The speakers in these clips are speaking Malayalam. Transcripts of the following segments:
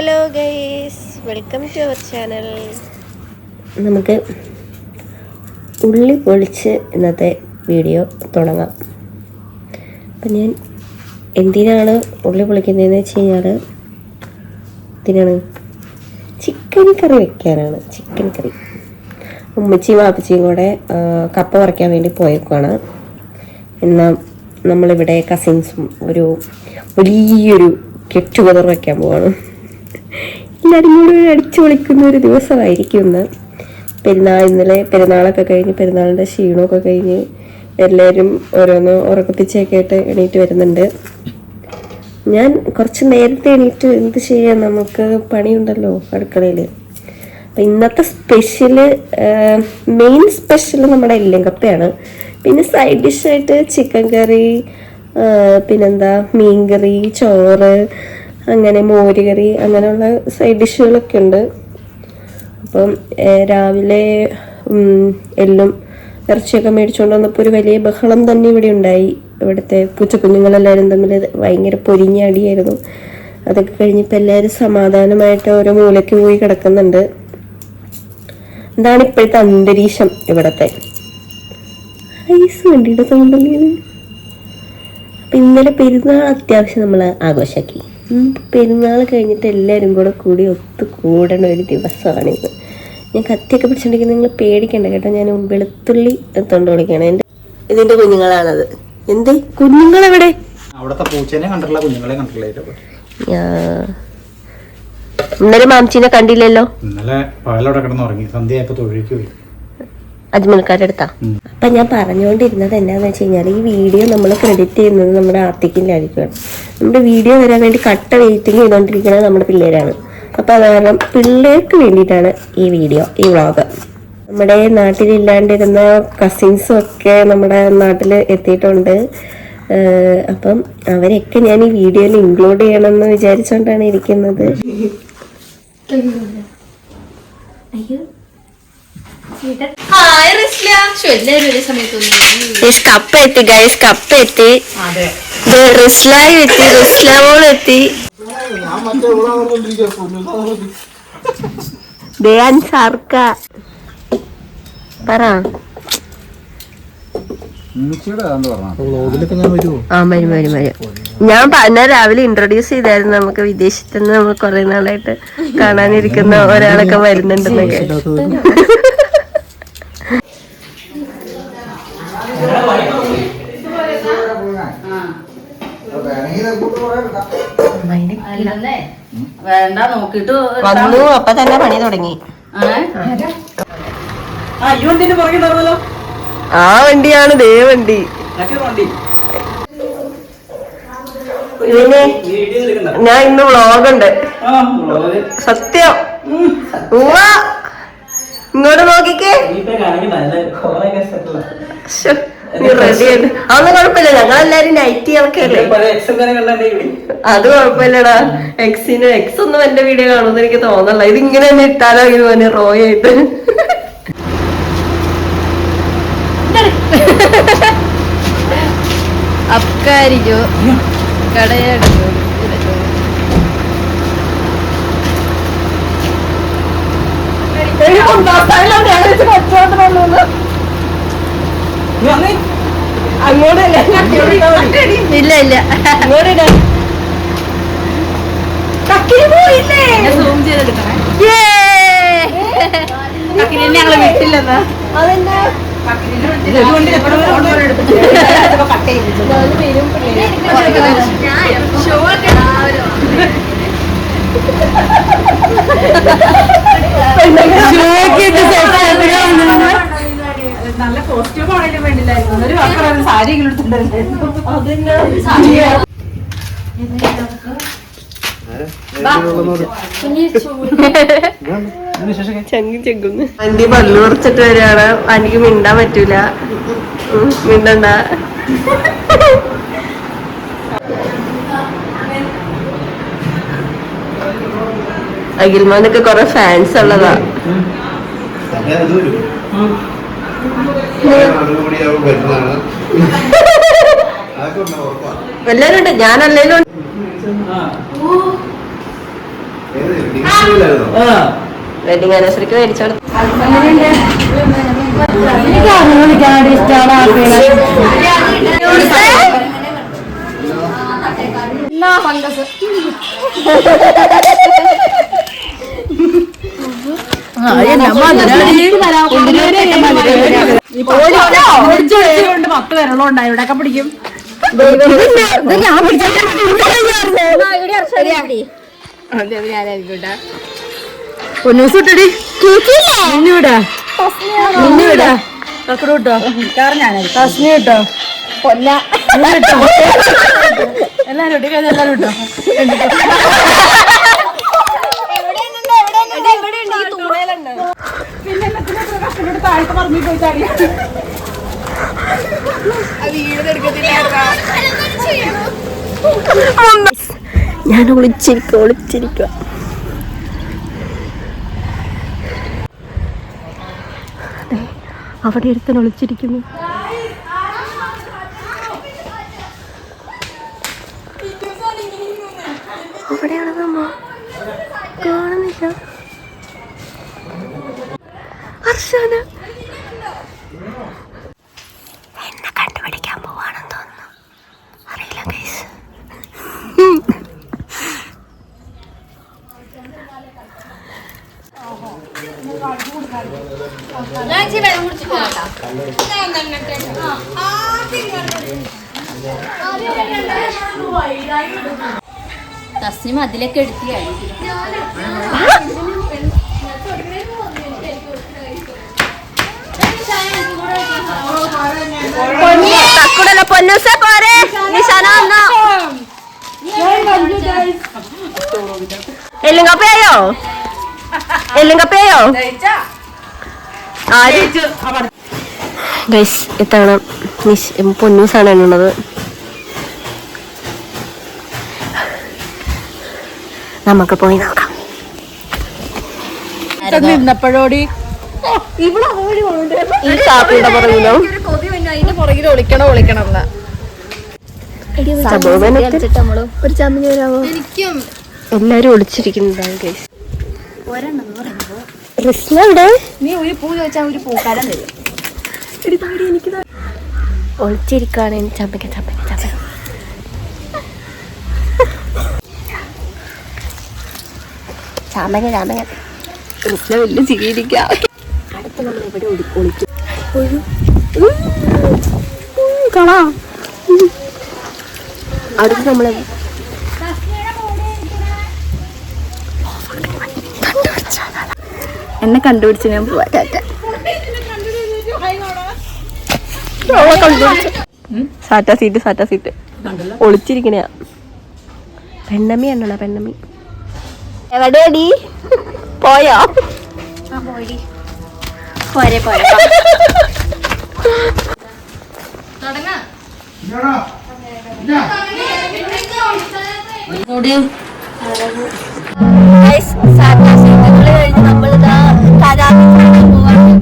Hello guys, welcome to our channel. നമുക്ക് ഉള്ളി പൊളിച്ച് ഇന്നത്തെ വീഡിയോ തുടങ്ങാം. അപ്പം ഞാൻ എന്തിനാണ് ഉള്ളി പൊളിക്കുന്നതെന്ന് വെച്ച് കഴിഞ്ഞാൽ എന്തിനാണ് ചിക്കൻ കറി വെക്കാനാണ്. ചിക്കൻ കറി ഉമ്മച്ചിയും വാപ്പച്ചിയും കൂടെ കപ്പ പറിക്കാൻ വേണ്ടി പോയേക്കാണ്. എന്നാൽ നമ്മളിവിടെ കസിൻസും ഒരു വലിയൊരു ഗെറ്റ് ടുഗദർ വയ്ക്കാൻ പോവാണ്. എല്ലാവരും കൂടി അടിച്ചു പൊളിക്കുന്ന ഒരു ദിവസമായിരിക്കും ഇന്ന്. ഇന്നലെ പെരുന്നാളൊക്കെ കഴിഞ്ഞ് പെരുന്നാളിൻ്റെ ക്ഷീണമൊക്കെ കഴിഞ്ഞ് എല്ലാവരും ഓരോന്ന് ഉറക്കപ്പിച്ചൊക്കെ ആയിട്ട് എണീറ്റ് വരുന്നുണ്ട്. ഞാൻ കുറച്ച് നേരത്തെ എണീറ്റ് എന്ത് ചെയ്യാൻ, നമുക്ക് പണിയുണ്ടല്ലോ അടുക്കളയിൽ. അപ്പം ഇന്നത്തെ സ്പെഷ്യല്, മെയിൻ സ്പെഷ്യൽ നമ്മുടെ എല്ലുങ്കപ്പയാണ്. പിന്നെ സൈഡ് ഡിഷായിട്ട് ചിക്കൻ കറി, പിന്നെന്താ മീൻ കറി, ചോറ്, അങ്ങനെ മോര് കറി, അങ്ങനെയുള്ള സൈഡ് ഡിഷുകളൊക്കെ ഉണ്ട്. അപ്പം രാവിലെ എല്ലും ഇറച്ചിയൊക്കെ മേടിച്ചുകൊണ്ട് വന്നപ്പോൾ ഒരു വലിയ ബഹളം തന്നെ ഇവിടെ ഉണ്ടായി. ഇവിടുത്തെ പൂച്ചക്കുഞ്ഞുങ്ങളെല്ലാവരും തമ്മിൽ ഭയങ്കര പൊരിഞ്ഞടിയായിരുന്നു. അതൊക്കെ കഴിഞ്ഞപ്പോൾ എല്ലാവരും സമാധാനമായിട്ട് ഓരോ മൂലയ്ക്ക് പോയി കിടക്കുന്നുണ്ട്. എന്താണ് ഇപ്പോഴത്തെ അന്തരീക്ഷം ഇവിടത്തെ. ഐസ് വണ്ടിയുടെ സൗണ്ടല്ലേ. അപ്പം ഇന്നലെ പെരുന്നാൾ അത്യാവശ്യം നമ്മൾ ആഘോഷമാക്കി. പെരുന്നാൾ കഴിഞ്ഞിട്ട് എല്ലാവരും കൂടി ഒത്തുകൂടണ ഒരു ദിവസമാണിത്. ഞാൻ കത്തിയൊക്കെ പിടിച്ചിട്ടുണ്ടെങ്കിൽ നിങ്ങൾ പേടിക്കണ്ട കേട്ടോ. ഞാൻ വെളുത്തുള്ളി തൊണ്ട് വിളിക്കണം. ഇതിന്റെ കുഞ്ഞുങ്ങളാണത്. എന്ത് കുഞ്ഞുങ്ങളെവിടെ? ഇന്നലെ മാംചീനെ കണ്ടില്ലല്ലോ. അജ്മൽക്കാരുടെ അടുത്താ. അപ്പൊ ഞാൻ പറഞ്ഞുകൊണ്ടിരുന്നത് എന്താന്ന് വെച്ച് കഴിഞ്ഞാൽ, ഈ വീഡിയോ നമ്മൾ ക്രെഡിറ്റ് ചെയ്യുന്നത് നമ്മുടെ ആർട്ടിക്കിലായിരിക്കും. നമ്മുടെ വീഡിയോ വരാൻ വേണ്ടി കട്ട വെയിറ്റിംഗ് ചെയ്തുകൊണ്ടിരിക്കുന്നത് നമ്മുടെ പിള്ളേരാണ്. അപ്പൊ അത് കാരണം പിള്ളേർക്ക് വേണ്ടിയിട്ടാണ് ഈ വീഡിയോ, ഈ വ്ളോഗ്. നമ്മുടെ നാട്ടിലില്ലാണ്ടിരുന്ന കസിൻസും ഒക്കെ നമ്മുടെ നാട്ടിൽ എത്തിയിട്ടുണ്ട്. അപ്പം അവരെയൊക്കെ ഞാൻ ഈ വീഡിയോയിൽ ഇൻക്ലൂഡ് ചെയ്യണമെന്ന് വിചാരിച്ചുകൊണ്ടാണ് ഇരിക്കുന്നത്. കപ്പ എത്തി ഗൈസ്, കപ്പ എത്തി. റിസ്ലായി എത്തി, റിസ്ലാമോൾ എത്തി. ദേൻ സർക്ക പറ. ഞാൻ പറഞ്ഞ രാവിലെ ഇൻട്രൊഡ്യൂസ് ചെയ്തായിരുന്നു. നമുക്ക് വിദേശത്ത് നിന്ന് നമ്മൾ കുറെ നാളായിട്ട് കാണാനിരിക്കുന്ന ഒരാളൊക്കെ വരുന്നുണ്ടെന്നൊക്കെ. വന്നു, അപ്പൊ തന്നെ പണി തുടങ്ങി. ആ വണ്ടിയാണ് ദേ വണ്ടി. ഞാൻ ഇന്ന് വ്ളോഗുണ്ട് സത്യം. ഇങ്ങോട്ട് നോക്കിക്കേ. അതൊന്നും കുഴപ്പമില്ല, ഞങ്ങളെല്ലാരും നൈറ്റ് ഇറക്കല്ലേ. അത് കുഴപ്പമില്ലടാ. എക്സ് ഒന്നും എന്റെ വീഡിയോ കാണുമെന്ന് എനിക്ക് തോന്നല്ല. ഇതിങ്ങനെ തന്നെ ഇട്ടാലോ ഇത് തന്നെ റോയായിട്ട്. അപ്കാരിക്കോ കടയടിക്കോ. ഇല്ല ഇല്ല, ഞങ്ങള് വിട്ടില്ലെന്നാ. അതെന്നാ നല്ല കോസ്റ്റ്യൂം ആണെങ്കിലും വേണ്ടില്ലായിരുന്നു. ഒരു സാരി എടുത്തിട്ടുണ്ടായിരുന്നു. വണ്ടി പല്ലു കുറച്ചിട്ട് വരികയാണ്. എനിക്ക് മിണ്ടാൻ പറ്റൂല. മിണ്ടണ്ട. അഖിൽമാനൊക്കെ കൊറേ ഫാൻസ് ഉള്ളതാ. എല്ലാരും ഉണ്ട്, ഞാനല്ലേലും വെഡിങ് ആനിവേഴ്സറിക്ക് മേടിച്ചോളൂ. പത്ത് വിരളം ഉണ്ടായി ഇവിടെയൊക്കെ പിടിക്കും. പൊന്നൂസ് ഇട്ടടി നിന്നുവിടാ നിന്നുവിടാ കിട്ടോ തസ്മി കിട്ടോ പൊന്ന കിട്ടോ എല്ലാരും ഇട്ടി കഴിഞ്ഞ എല്ലാരും കിട്ടോ. പിന്നെ കഷ്ടപ്പെട്ട് താഴത്ത് പറഞ്ഞു പോയി ചാടിയ ഞാൻ ഒളിച്ചിരിക്കുക. അവിടെ ഒരുത്തൻ ഒളിച്ചിരിക്കുന്നു. എവിടെയാണെന്നമ്മ കാണുന്നില്ല. അർഷാന എന്നെ കണ്ടുപിടിക്കാൻ പോവാണെന്ന് തോന്നുന്നു. അറിയില്ല ഗൈസ്. തസ്നിം അതിലേക്ക് എടുത്തിയായി. പൊന്നൂസ പോരെ നിശാന വന്നോ? എല്ലും കപ്പയായോ? എല്ലും കപ്പയായോ? ഗൈസ് ഇത്തവണ പൊന്നൂസാണ് എണ്ണുള്ളത്. നമുക്ക് പോയി നോക്കാം. നിന്നപ്പോഴോടി ഈ കാപ്പിയുടെ പുറകിലോ അതിന്റെ പുറകിൽ ഒളിക്കണം ഒരു ചമ്മി വരാമോ? എല്ലാരും ഒളിച്ചിരിക്കുന്നതാണ് ഗൈസ്. നീ ഒരു പൂ ചോദിച്ചാൽ ഒരു പൂക്കാലം തരും. ഒളിച്ചിരിക്കാണ് ചമ്മയ്ക്ക വലിയ ചിരിയിരിക്കാം. അടുത്ത് നമ്മളിവിടെ ഒളിക്കും. കാണാം. അടുത്ത് നമ്മള് എന്നെ കണ്ടുപിടിച്ച് ഞാൻ പോവാ. സാറ്റാ സീറ്റ് ഒളിച്ചിരിക്കണയാ. പെണ്ണമ്മി എണ്ണ പെണ്ണമ്മി എവിടെയടി പോയോ? പോരെ കഴിഞ്ഞ് നമ്മളിതാ കരാറി പോവാണ്.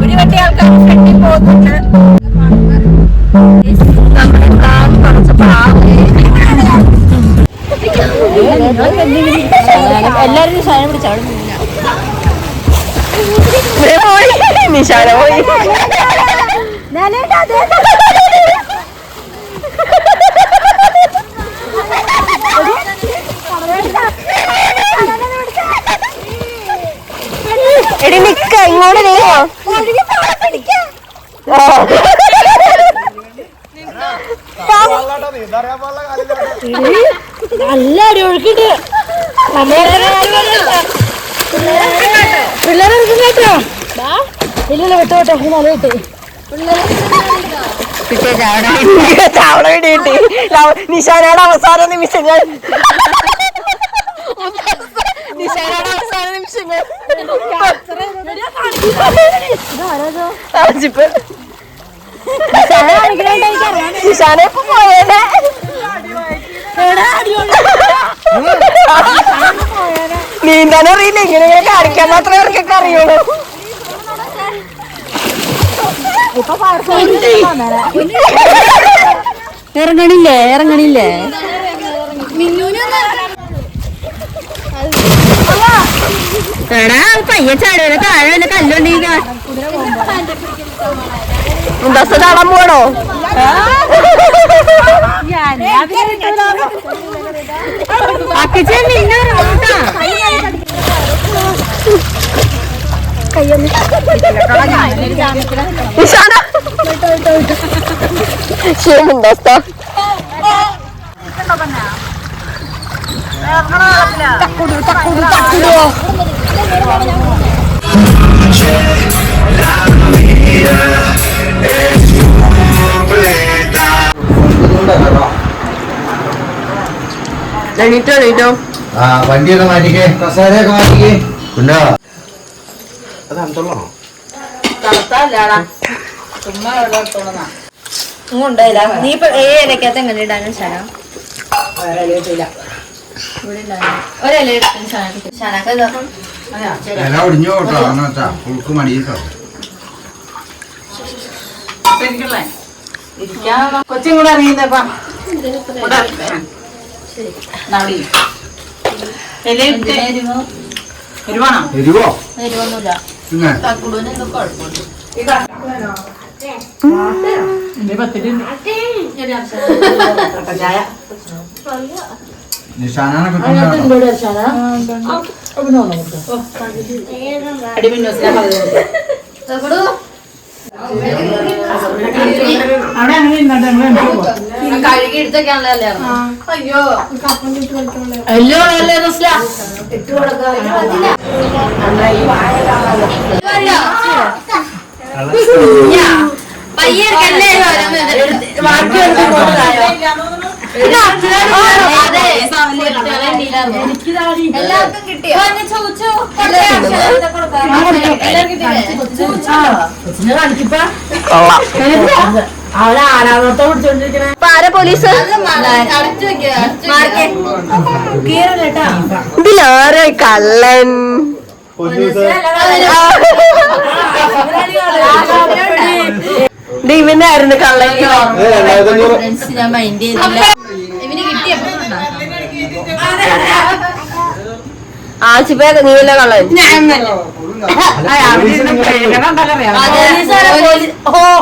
ഒരു വലിയ ആൾക്കാർ ഫ്രണ്ടിൽ പോകുന്നുണ്ട്. എല്ലാരും നിശാന പിടിച്ചാണ്. നിശാന പോയി. എടി നിക്ക ഇങ്ങോട്ട് നീയോ? നല്ല അടി ഒഴുക്കിട്ട് പിള്ളേരെടുക്കും കേട്ടോ. ഇല്ല വിട്ടോട്ടെ നല്ല കിട്ടി. ചാവള വീട് കിട്ടി. നിശാനയുടെ അവസാന നിമിഷം നിശാനയുടെ അവസാന നിമിഷങ്ങൾ നിശാന ഇപ്പൊ പോയേനെ. നീന്താൻ അറിയില്ല. ഇങ്ങനെ കാണിക്കാൻ മാത്രമേ അവർക്കൊക്കെ അറിയുള്ളൂ. ഇപ്പൊ ഇറങ്ങണില്ലേ എടാ പയ്യ ചാടുവല്ലോ താഴെ വല്ല കല്ലുണ്ടിരിക്ക ബസ് തളം പോണോ അക്കിച്ചേ നിന്നെ ക്ഷേമുണ്ടോ എണീറ്റോ വണ്ടിയൊക്കെ മാറ്റിക്കേ കസേരയൊക്കെ മാറ്റിക്കേ പിന്നെ അത് അന്തള്ളാണോ ഉണ്ടായില്ല നീ ഇപ്പൊ ഇലക്കകത്ത് എങ്ങനെ ഇടാനും ശരം ഒരല ശനക്ക് ഇല ഒടിഞ്ഞു കേട്ടോ അങ്ങനത്താ ഉൾക്ക് മടിയിട്ടോ കൊച്ചും കൂടെ അറിയുന്നപ്പാ എരിവാണോ എരിവോ എരിവൊന്നുമില്ല പിന്നെ തക്കുടൂന് എന്തോ കുഴപ്പമുണ്ട് നിശാനാനെ കിട്ടുന്നുണ്ടോ കഴുകി എടുത്തൊക്കെയാണല്ലോ അയ്യോ പയ്യല്ലേ എല്ലാവർക്കും കിട്ടിയോ അവളെ ആരാധനത്തെ പിടിച്ചോണ്ടിരിക്കണേ ആരാ പോലീസ് അടച്ചു വെക്കുക ഇതിലാരെ കള്ളൻ ഇവനായിരുന്നു കള്ളൻ ഞാൻ മൈൻഡ് ചെയ്തില്ല ഇവന് കിട്ടിയപ്പോ ആശിപ്പേ നീല കള്ളൻ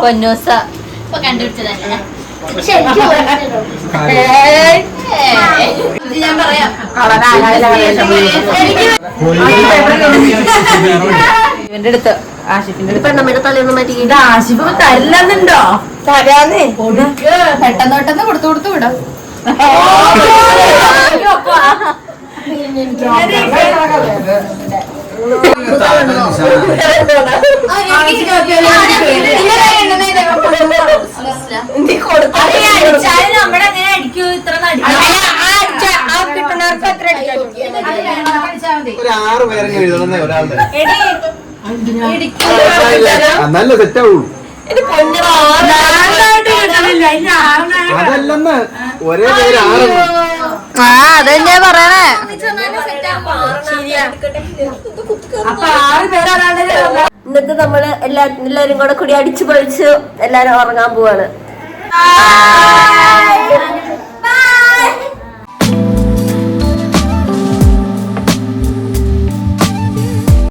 പൊന്നൂസ ഇപ്പൊ കണ്ടുപിടിച്ചതന്നെ ഞാൻ പറയാം ഇവന്റെ അടുത്ത് ആഷിഫിന്റെ അടുത്ത് പെണ്ണമ്മയുടെ തലേന്ന് മാറ്റി ഇത് ആഷിഫ് തരില്ലെന്നുണ്ടോ തരാന്നേ പെട്ടെന്ന് പെട്ടെന്ന് കൊടുത്തു വിടാം നമ്മളെങ്ങനെ അടിക്കൂ ഇത്ര ഒരു 6 പേരെങ്കിലും എഴുതണമെന്നേ ഒരാളുടെ നല്ല സെറ്റാവുള്ളൂ അതല്ലെന്ന് ഒരേ പേര് 6 അതെന്നെ പറയണേ അപ്പൊ 6 പേരാണ് ഇന്നത്തെ നമ്മള് എല്ലാരും കൂടെ കൂടി അടിച്ചു പൊളിച്ച് എല്ലാരും ഉറങ്ങാൻ പോവാണ്.